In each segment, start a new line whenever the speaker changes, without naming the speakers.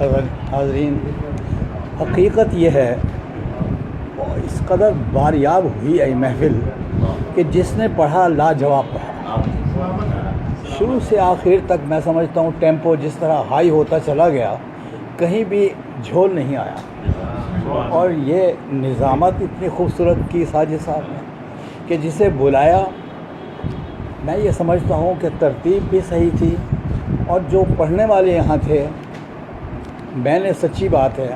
حاضرین، حقیقت یہ ہے اور اس قدر باریاب ہوئی ہے محفل کہ جس نے پڑھا لاجواب پڑھا۔ شروع سے آخر تک میں سمجھتا ہوں ٹیمپو جس طرح ہائی ہوتا چلا گیا، کہیں بھی جھول نہیں آیا، اور یہ نظامت اتنی خوبصورت کی ساجد صاحب نے کہ جسے بلایا، میں یہ سمجھتا ہوں کہ ترتیب بھی صحیح تھی، اور جو پڑھنے والے یہاں تھے، میں نے سچی بات ہے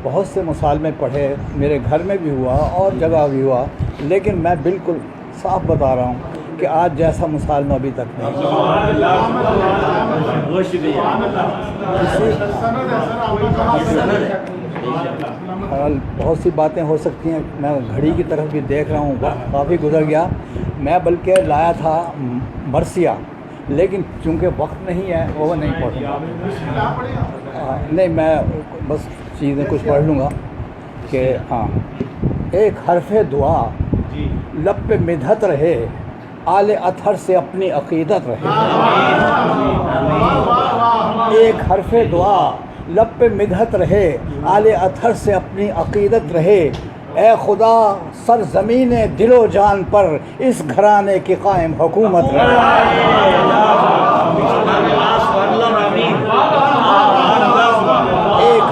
بہت سے مصالحے پڑھے، میرے گھر میں بھی ہوا اور جگہ بھی ہوا، لیکن میں بالکل صاف بتا رہا ہوں کہ آج جیسا مصالحہ ابھی تک نہیں۔ بہت سی باتیں ہو سکتی ہیں، میں گھڑی کی طرف بھی دیکھ رہا ہوں، وقت کافی گزر گیا، میں بلکہ لایا تھا مرثیہ، لیکن چونکہ وقت نہیں ہے وہ نہیں پڑھوں گا۔ نہیں، میں بس چیزیں کچھ پڑھ لوں گا کہ ہاں، ایک حرف دعا لب پہ مدحت رہے، آل اطہر سے اپنی عقیدت رہے۔ ایک حرف دعا لب پہ مدحت رہے، آل اطہر سے اپنی عقیدت رہے، اے خدا سرزمین دل و جان پر اس گھرانے کی قائم حکومت رہے۔ ایک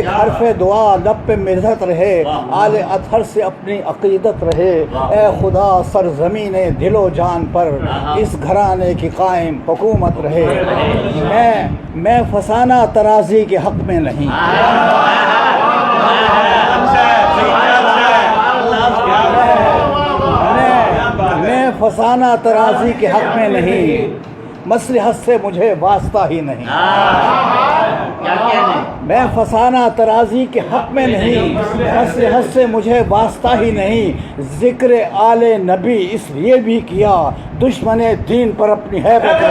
حرف دعا لب پہ مدحت رہے، آل اطہر سے اپنی عقیدت رہے، اے خدا سرزمین دل و جان پر اس گھرانے کی قائم حکومت رہے۔ میں فسانہ ترازی کے حق میں نہیں، میں فسانہ ترازی کے حق میں نہیں، مصلحت سے مجھے واسطہ ہی نہیں۔ میں فسانہ ترازی کے حق میں نہیں، مصلحت سے مجھے واسطہ ہی نہیں، ذکر آل نبی اس لیے بھی کیا دشمن دین پر اپنی ہیبت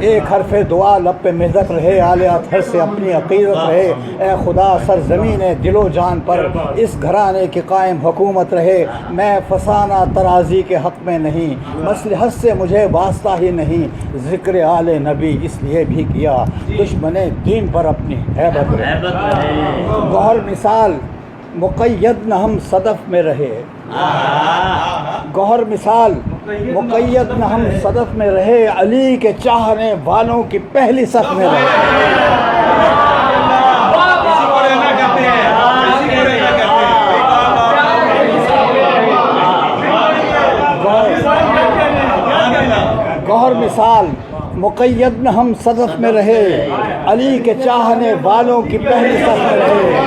ایک حرف دعا لب پہ مدحت رہے، آل اطہر سے اپنی عقیدت رہے، اے خدا سرزمین دل و جان پر اس گھرانے کی قائم حکومت رہے۔ میں فسانہ ترازی کے حق میں نہیں، مصلحت سے مجھے واسطہ ہی نہیں، ذکر آل نبی اس لیے بھی کیا دشمن دین پر اپنی ہیبت رہے۔ گوہر مثال مقید نہ ہم صدف میں رہے، گوہر مثال مقید نہ ہم صدف میں رہے، علی کے چاہنے والوں کی پہلی صف میں رہے۔ گوہر مثال مقید نہ ہم صدف میں رہے، علی کے چاہنے والوں کی پہلی صف میں رہے۔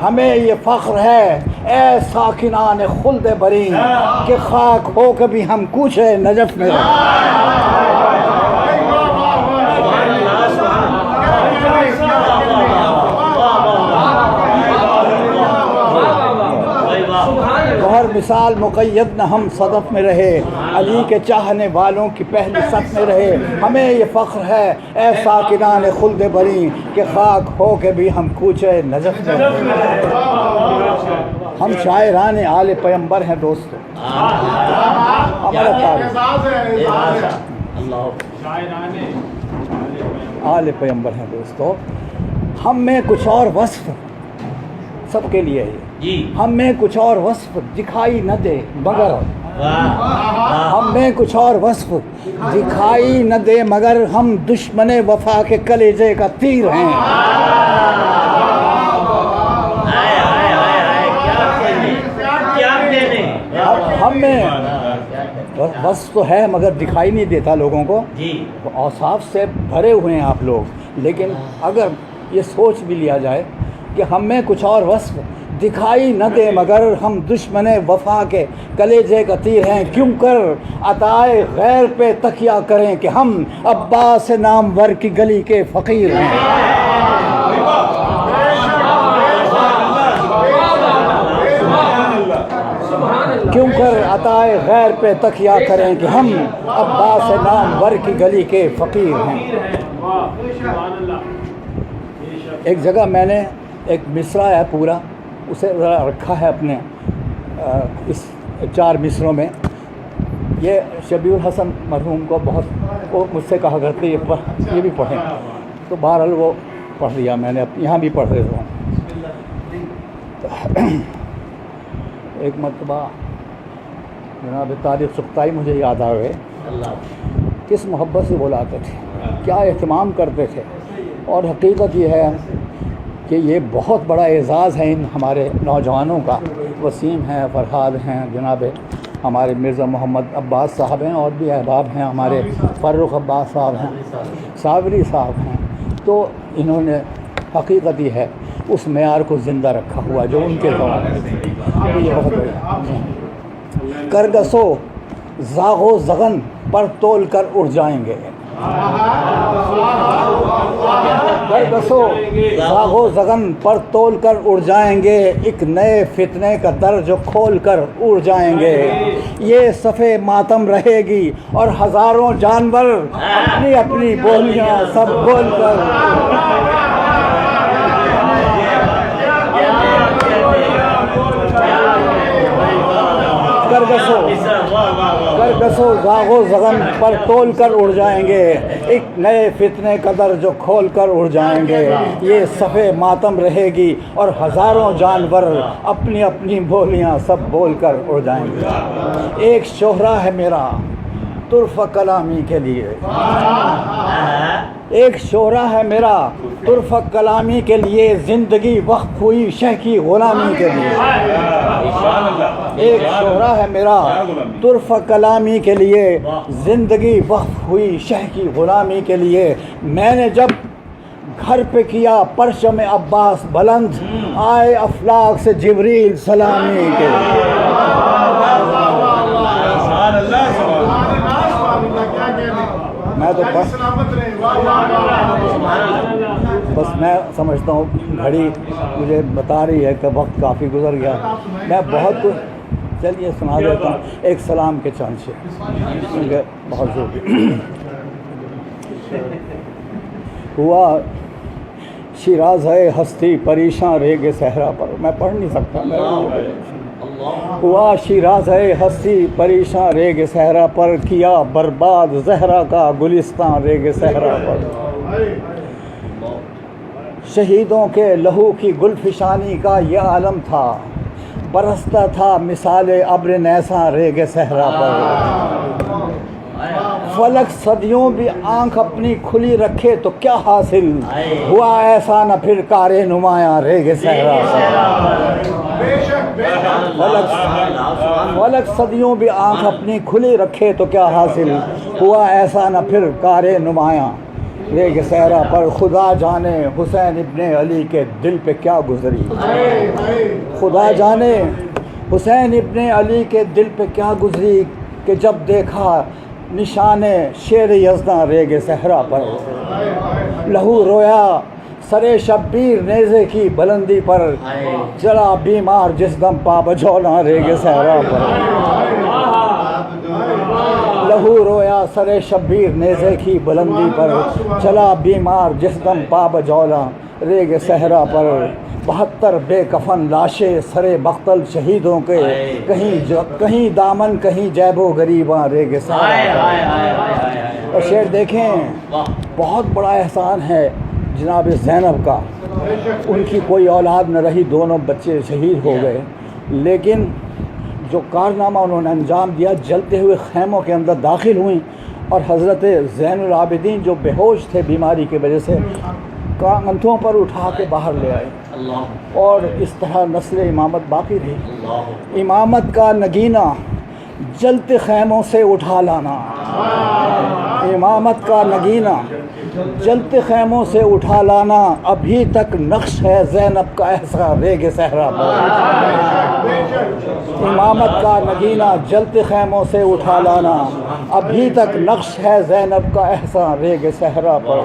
ہمیں یہ فخر ہے اے ساکنان خلد برین کہ خاک ہو کبھی ہم کوچے نجف میں رہے۔ گوہر مثال مقید نہ ہم صدف میں رہے، علی کے چاہنے والوں کی پہلی صف میں رہے۔ ہمیں یہ فخر ہے اے ساکنان خلد برین کہ خاک ہو کے بھی ہم کوچے نجف میں رہے۔ ہم شاعران آل پیمبر ہیں دوستو، آل پیمبر ہیں دوستو، ہم میں کچھ اور وصف سب کے لیے ہے، ہم میں کچھ اور وصف دکھائی نہ دے مگر، ہم میں کچھ اور وصف دکھائی نہ دے مگر ہم دشمن وفا کے کلیجے کا تیر ہیں۔ ہم میں وصف تو ہے مگر دکھائی نہیں دیتا لوگوں کو، اوصاف سے بھرے ہوئے ہیں آپ لوگ، لیکن اگر یہ سوچ بھی لیا جائے کہ ہم میں کچھ اور وصف دکھائی نہ دے مگر ہم دشمن وفا کے کلیجے کا تیر ہیں، کیوں کر عطائے غیر پہ تکیہ کریں کہ ہم عباس نامور کی گلی کے فقیر ہیں۔ کیوں کر عطائے غیر پہ تکیہ کریں کہ ہم عباس نامور کی گلی کے فقیر ہیں۔ ایک جگہ میں نے ایک مصرع ہے پورا، اسے ذرا رکھا ہے اپنے اس 4 مصروں میں. یہ شبیع الحسن مرحوم کو بہت وہ مجھ سے کہا کرتے یہ بھی پڑھیں، تو بہرحال وہ پڑھ لیا میں نے، یہاں بھی پڑھ رہا ہوں. ایک مرتبہ جناب طارق سختائی مجھے یاد آ گئے، کس محبت سے بلاتے تھے، کیا اہتمام کرتے تھے. اور حقیقت یہ ہے کہ یہ بہت بڑا اعزاز ہے ان ہمارے نوجوانوں کا. وسیم ہیں، فرحاد ہیں، جناب ہمارے مرزا محمد عباس صاحب ہیں، اور بھی احباب ہیں ہمارے، فرخ عباس صاحب ہیں، صابری صاحب ہیں. تو انہوں نے حقیقت یہ ہے اس معیار کو زندہ رکھا ہوا جو ان کے دور میں. یہ بہت بڑا کرگسو زاغ و زغن پر تول کر اڑ جائیں گے. کرگسو زاغ و زغن پر تول کر اڑ جائیں گے، ایک نئے فتنے کا در جو کھول کر اڑ جائیں گے. یہ صفِ ماتم رہے گی اور ہزاروں جانور اپنی اپنی بولیاں سب بول کر. کرگسو زاغ و زغن پر تول کر اڑ جائیں گے، ایک نئے فتنے کا در جو کھول کر اڑ جائیں گے. یہ صفِ ماتم رہے گی اور ہزاروں جانور اپنی اپنی بولیاں سب بول کر اڑ جائیں گے. ایک شہرہ ہے میرا طرف کلامی کے لیے، ایک شہرہ ہے میرا طرف کلامی کے لیے، زندگی وقف ہوئی شہ کی غلامی کے لیے. ایک شہرہ ہے میرا طرف کلامی کے لیے، زندگی وقف ہوئی شہ کی غلامی کے لیے. میں نے جب گھر پہ کیا پرچم عباس بلند، آئے افلاک سے جبریل سلامی کے لیے. میں تو بس میں سمجھتا ہوں گھڑی مجھے بتا رہی ہے کہ وقت کافی گزر گیا. میں بہت کچھ چلیے سنا دیتا ہوں. ایک سلام کے چند سے کیونکہ بہت ضروری. ہوا شیراز ہے ہستی پریشاں ریگ صحرا پر. میں پڑھ نہیں سکتا. ہوا شیراز ہے ہستی پریشاں ریگ صحرا پر، کیا برباد زہرا کا گلستان ریگ صحرا پر. شہیدوں کے لہو کی گلفشانی کا یہ عالم تھا، برستا تھا مثال ابر نیساں ریگ صحرا پر. فلک صدیوں بھی آنکھ اپنی کھلی رکھے تو کیا حاصل، ہوا ایسا نہ پھر کار نمایاں ریگ صحرا پر. فلک صدیوں بھی آنکھ اپنی کھلی رکھے تو کیا حاصل، ہوا ایسا نہ پھر کار نمایاں ریگ صحرا پر. خدا جانے حسین ابن علی کے دل پہ کیا گزری، خدا جانے حسین ابن علی کے دل پہ کیا گزری، کہ جب دیکھا نشان شیر یزداں ریگ صحرا پر. لہو رویا سرے شبیر نیزے کی بلندی پر، جلا بیمار جس دم پا بجولا ریگ صحرا پر. لہو رویا سرے شبیر نیزے کی بلندی پر، چلا بیمار جس دم پا بجولا ریگ صحرا پر. 72 بے کفن لاشیں سرے مقتل شہیدوں کے، کہیں دامن کہیں جیب و غریباں ریگ صحرا پر. اور شعر دیکھیں، بہت بڑا احسان ہے جناب زینب کا. ان کی کوئی اولاد نہ رہی، دونوں بچے شہید ہو گئے، لیکن جو کارنامہ انہوں نے انجام دیا، جلتے ہوئے خیموں کے اندر داخل ہوئیں اور حضرت زین العابدین جو بے ہوش تھے بیماری کی وجہ سے، کندھوں پر اٹھا کے باہر لے آئے. اور اس طرح نسل امامت باقی رہی. امامت کا نگینہ جلتے خیموں سے اٹھا لانا، امامت کا نگینہ جلتے خیموں سے اٹھا لانا، ابھی تک نقش ہے زینب کا احسان ریگ صحرا پر. امامت کا نگینہ جلتے خیموں سے اٹھا لانا، ابھی تک نقش ہے زینب کا احسان ریگ صحرا پر.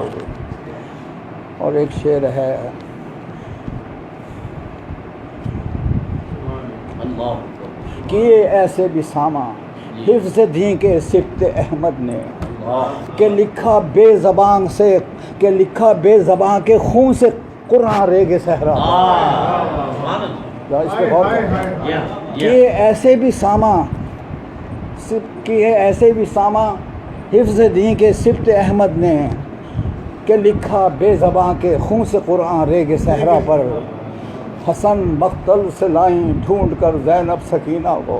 اور ایک شعر ہے، کیے ایسے بھی ساما حفظ دین کے صفت احمد نے، کہ لکھا بے زبان سے، کہ لکھا بے زبان کے خون سے قرآن ریگ صحرا. اس پہ غور کریں کہ ایسے بھی ساما حفظ دین کے صفت احمد نے کہ لکھا بے زباں کے خون سے قرآن ریگ صحرا پر، حسن مقتل سے لائیں ڈھونڈ کر زینب سکینہ کو،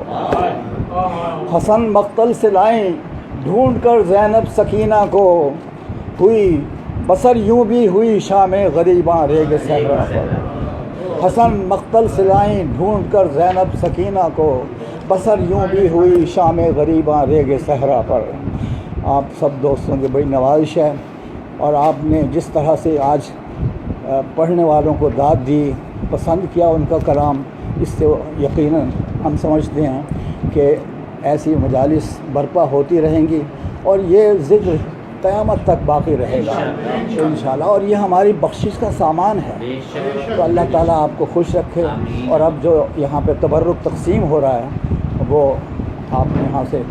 حسن مقتل سے لائیں ڈھونڈ کر زینب سکینہ کو، ہوئی بسر یوں بھی ہوئی شام غریباں ریگ صحرا پر، حسن مقتل سے لائیں ڈھونڈ کر زینب سکینہ کو، بسر یوں بھی ہوئی شام غریباں ریگ صحرا پر۔ آپ سب دوستوں کی بڑی نوازش ہے، اور آپ نے جس طرح سے آج پڑھنے والوں کو داد دی، پسند کیا ان کا کلام، اس سے یقیناً ہم سمجھتے ہیں کہ ایسی مجالس برپا ہوتی رہیں گی اور یہ ذکر قیامت تک باقی رہے گا انشاءاللہ، اور یہ ہماری بخشش کا سامان ہے۔ تو اللہ تعالیٰ آپ کو خوش رکھے، اور اب جو یہاں پہ تبرک تقسیم ہو رہا ہے وہ آپ یہاں سے